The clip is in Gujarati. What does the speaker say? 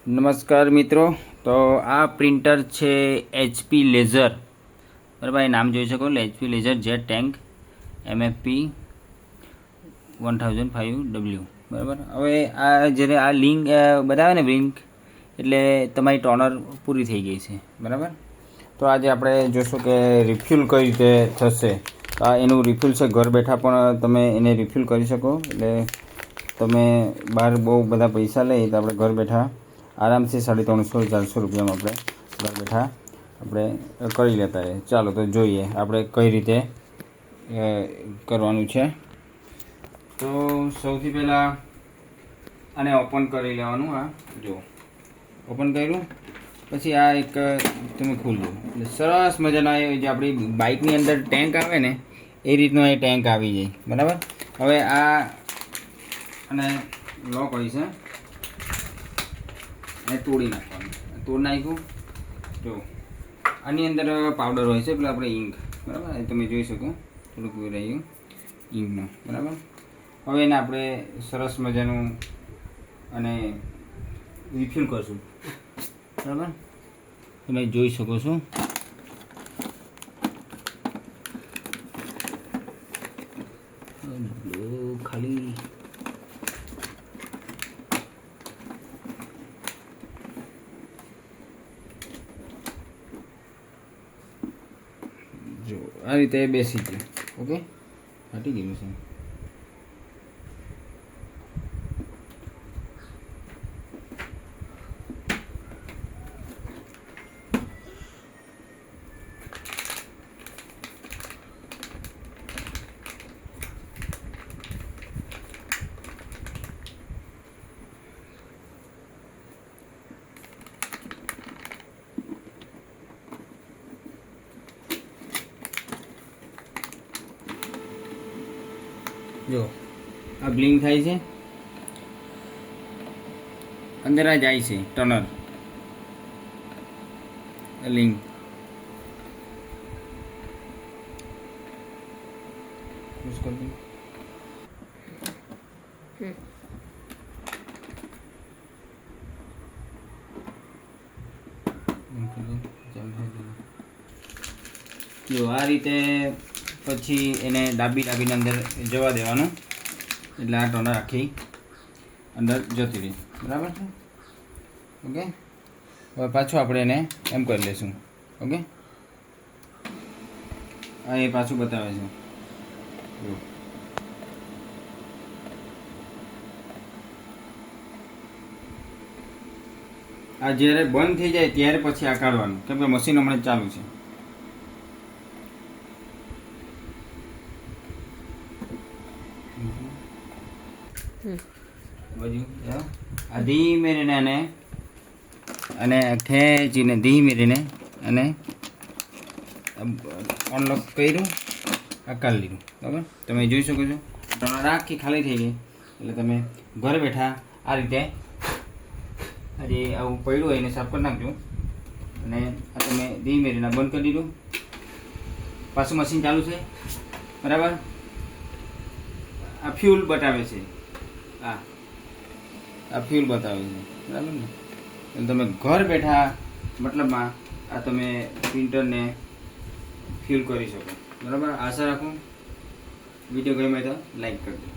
નમસ્કાર મિત્રો, તો આ પ્રિન્ટર છે HP લેઝર, બરાબર. એ નામ જોઈ શકો, HP LaserJet tank MFP 1005W, બરાબર. હવે આ જ્યારે આ લિંક બતાવે ને લિંક, એટલે તમારી ટોનર પૂરી થઈ ગઈ છે, બરાબર. તો આજે આપણે જોઈશું કે રિફ્યુલ કઈ રીતે થશે. આ એનું રિફ્યુલ છે, ઘર બેઠા પણ તમે એને રિફ્યુલ કરી શકો. એટલે તમે બહાર બહુ બધા પૈસા લઈ તો આપણે ઘર બેઠા આરામથી 350-400 રૂપિયામાં આપણે ઘર બેઠા આપણે કરી લેતા હોય. ચાલો તો જોઈએ આપણે કઈ રીતે કરવાનું છે. તો સૌથી પહેલાં આને ઓપન કરી લેવાનું. આ જો ઓપન કર્યું પછી આ એક તમે ખોલજો એટલે સરસ મજાના જે આપણી બાઇકની અંદર ટેન્ક આવે ને એ રીતનો એ ટેન્ક આવી જાય, બરાબર. હવે આ અને લોક હોય છે અને તોડી નાખવાનું. તોડી નાખ્યું. જો આની અંદર પાવડર હોય છે, પેલા આપણે ઇંક, બરાબર. એ તમે જોઈ શકો થોડુંક રહ્યું ઇંકનું, બરાબર. હવે એને આપણે સરસ મજાનું અને રિફિલ કરશું, બરાબર. તમે જોઈ શકો છો. ખાલી જો આ રીતે બેસી ગયું. ઓકે, ફાટી ગયું છે. જો આ બ્લિંક થાય છે, અંદર આ જાય છે ટનર લિંક. જો આ રીતે પછી એને ડાબીને અંદર જવા દેવાનું, એટલે આ ટોનર આખી અંદર જતી રહી, બરાબર છે. ઓકે, હવે પાછું આપણે એને એમ કરી લઈશું. ઓકે, આ એ પાછું બતાવે છે. આ જ્યારે બંધ થઈ જાય ત્યારે પછી આ કાઢવાનું, કેમ કે મશીન હમણાં ચાલુ છે. આ ધીમે રહીને અને ખેંચીને ધીમે રહીને અને અનલોક કર્યું, આ કાઢી લીધું, બરાબર. તમે જોઈ શકો છો ટોનર આખી ખાલી થઈ ગઈ. એટલે તમે ઘરે બેઠા આ રીતે આજે આવું પડ્યું હોય એને સાફ કરી નાખજો. અને આ તમે ધીમે રહીને બંધ કરી દીધું, પાછું મશીન ચાલુ છે, બરાબર. આ ફ્યુલ બતાવે છે, આ ફ્યુલ બતાવે છે, બરાબર ને. તમે ઘર બેઠા મતલબમાં આ તમે પ્રિન્ટરને ફ્યુલ કરી શકો, બરાબર. આશા રાખું વિડીયો ગમે તો લાઈક કરજો.